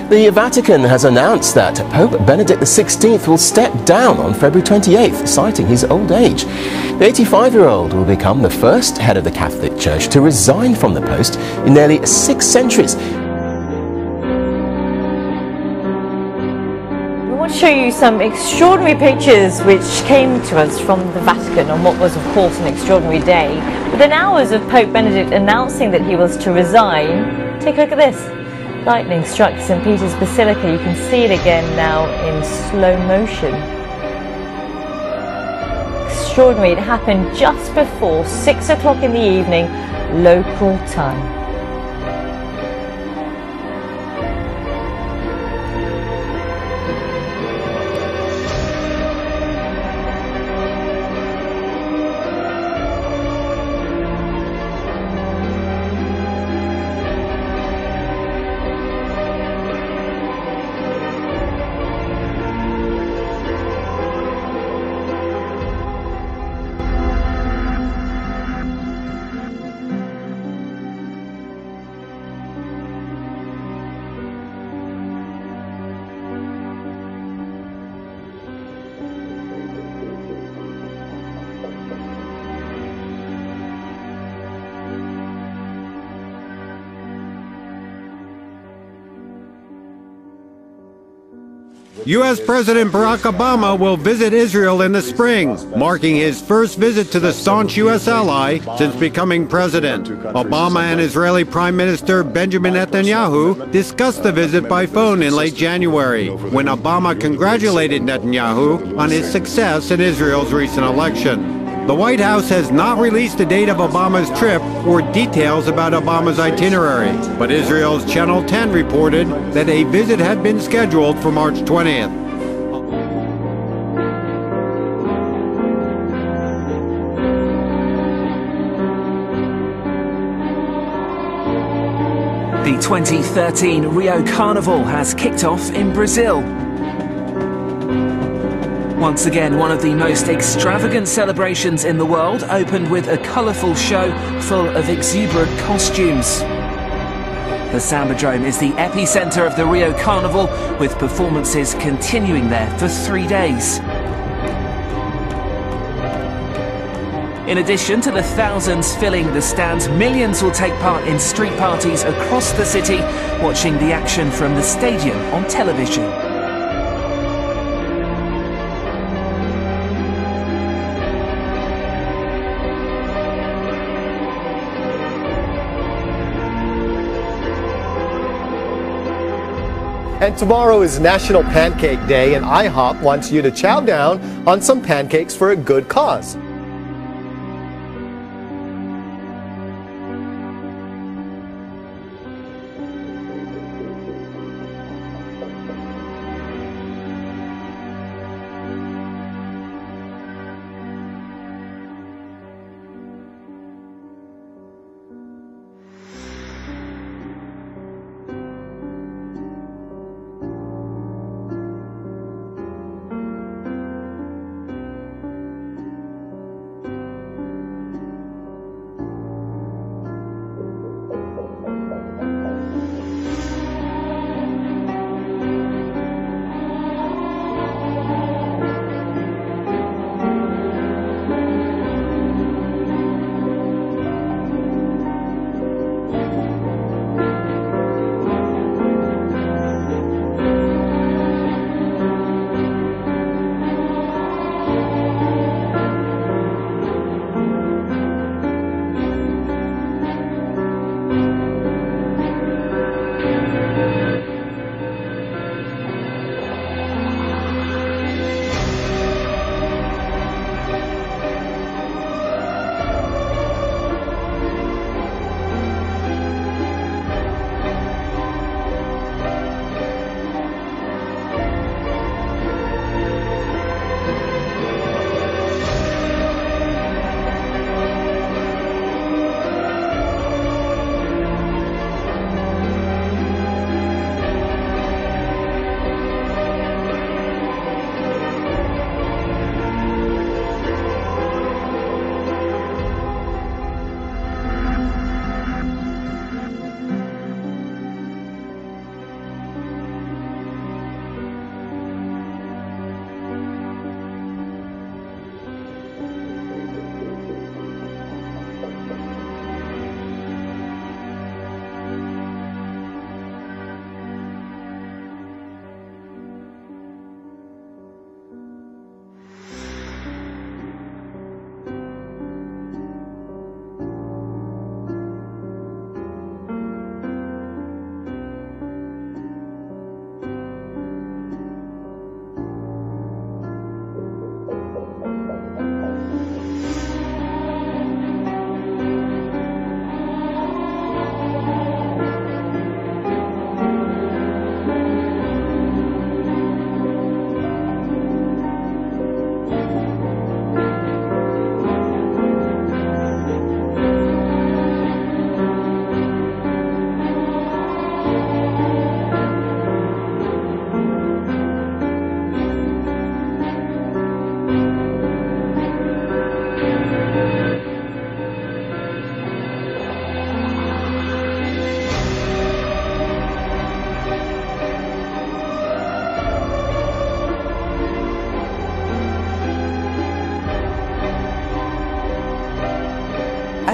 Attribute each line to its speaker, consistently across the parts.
Speaker 1: The Vatican has announced that Pope Benedict XVI will step down on February 28th, citing his old age. The 85-year-old will become the first head of the Catholic Church to resign from the post in nearly 6 centuries.
Speaker 2: We want to show you some extraordinary pictures which came to us from the Vatican on what was, of course, an extraordinary day. Within hours of Pope Benedict announcing that he was to resign, take a look at this. Lightning struck St. Peter's Basilica. You can see it again now in slow motion. Extraordinary. It happened just before 6 o'clock in the evening, local time.
Speaker 3: U.S. President Barack Obama will visit Israel in the spring, marking his first visit to the staunch U.S. ally since becoming president. Obama and Israeli Prime Minister Benjamin Netanyahu discussed the visit by phone in late January, when Obama congratulated Netanyahu on his success in Israel's recent election. The White House has not released a date of Obama's trip or details about Obama's itinerary, but Israel's Channel 10 reported that a visit had been scheduled for March 20th.
Speaker 4: The 2013 Rio Carnival has kicked off in Brazil. Once again, one of the most extravagant celebrations in the world opened with a colourful show full of exuberant costumes. The Sambadrome is the epicentre of the Rio Carnival, with performances continuing there for 3 days. In addition to the thousands filling the stands, millions will take part in street parties across the city, watching the action from the stadium on television.
Speaker 5: And tomorrow is National Pancake Day, and IHOP wants you to chow down on some pancakes for a good cause.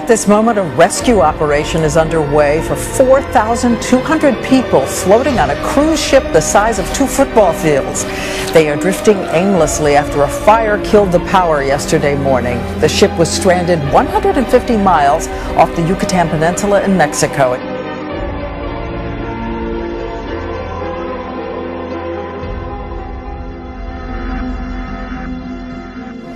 Speaker 6: At this moment, a rescue operation is underway for 4,200 people floating on a cruise ship the size of 2 football fields. They are drifting aimlessly after a fire killed the power yesterday morning. The ship was stranded 150 miles off the Yucatan Peninsula in Mexico.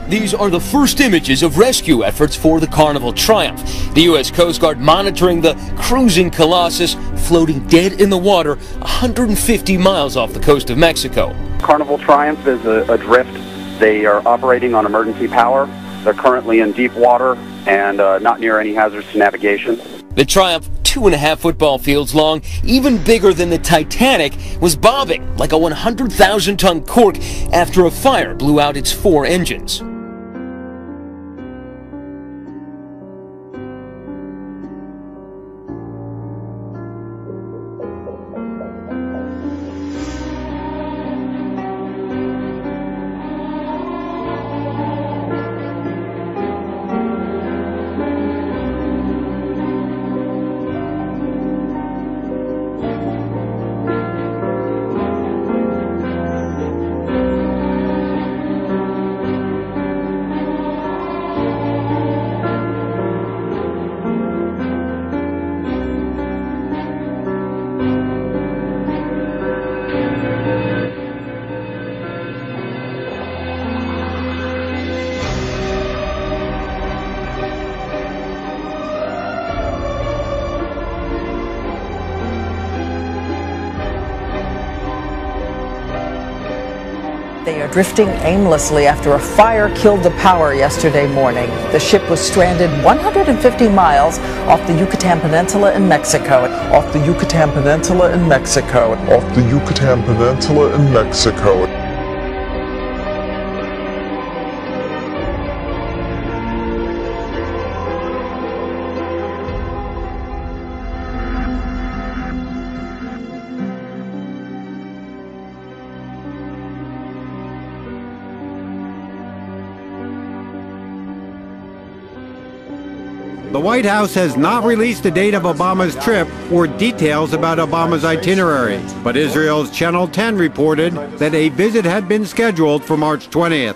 Speaker 7: These are the first images of rescue efforts for the Carnival Triumph. The U.S. Coast Guard monitoring the cruising Colossus floating dead in the water 150 miles off the coast of Mexico.
Speaker 8: Carnival Triumph is adrift. They are operating on emergency power. They're currently in deep water and not near any hazards to navigation.
Speaker 7: The Triumph, 2.5 football fields long, even bigger than the Titanic, was bobbing like a 100,000-ton cork after a fire blew out its 4 engines.
Speaker 6: They are drifting aimlessly after a fire killed the power yesterday morning. The ship was stranded 150 miles off the Yucatan Peninsula in Mexico.
Speaker 9: Off the Yucatan Peninsula in Mexico. Off the Yucatan Peninsula in Mexico.
Speaker 3: The White House has not released the date of Obama's trip or details about Obama's itinerary, but Israel's Channel 10 reported that a visit had been scheduled for March 20th.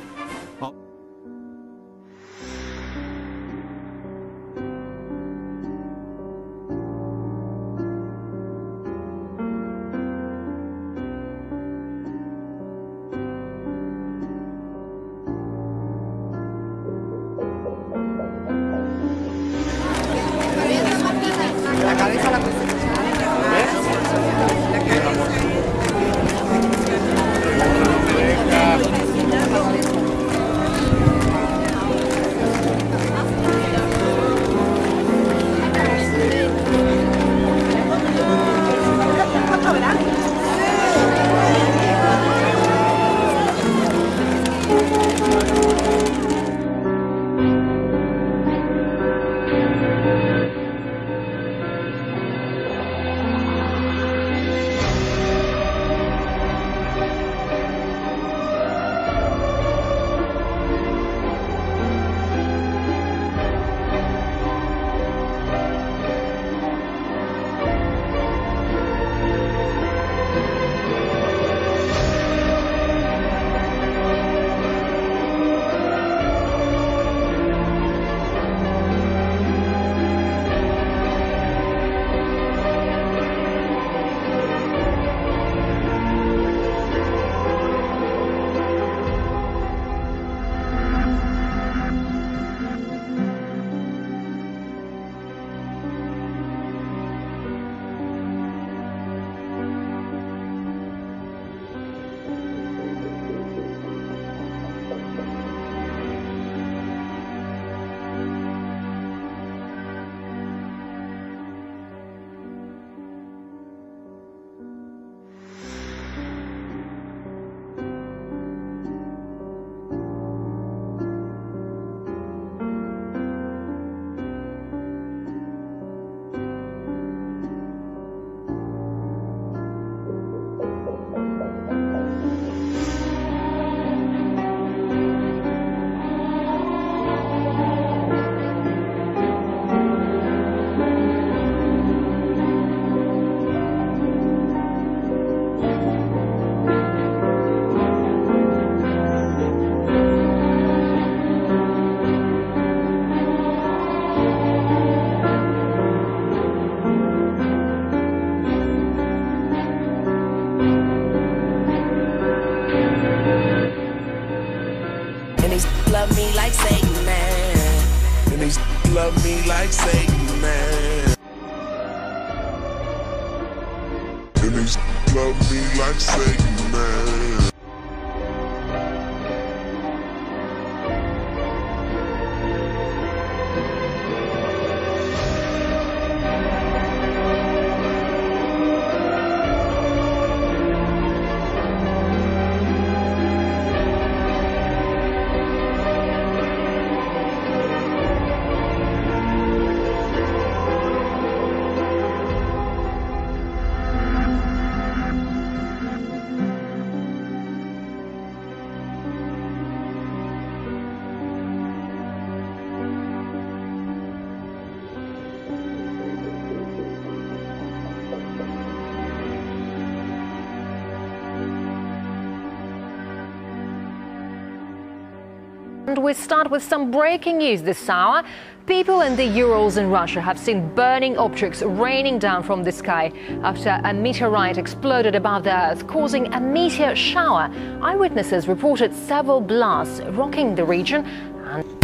Speaker 10: love me like Satan, man. And these love me like Satan, man. And these love me like Satan, man.
Speaker 11: And we start with some breaking news this hour. People in the Urals in Russia have seen burning objects raining down from the sky after a meteorite exploded above the Earth, causing a meteor shower. Eyewitnesses reported several blasts rocking the region. And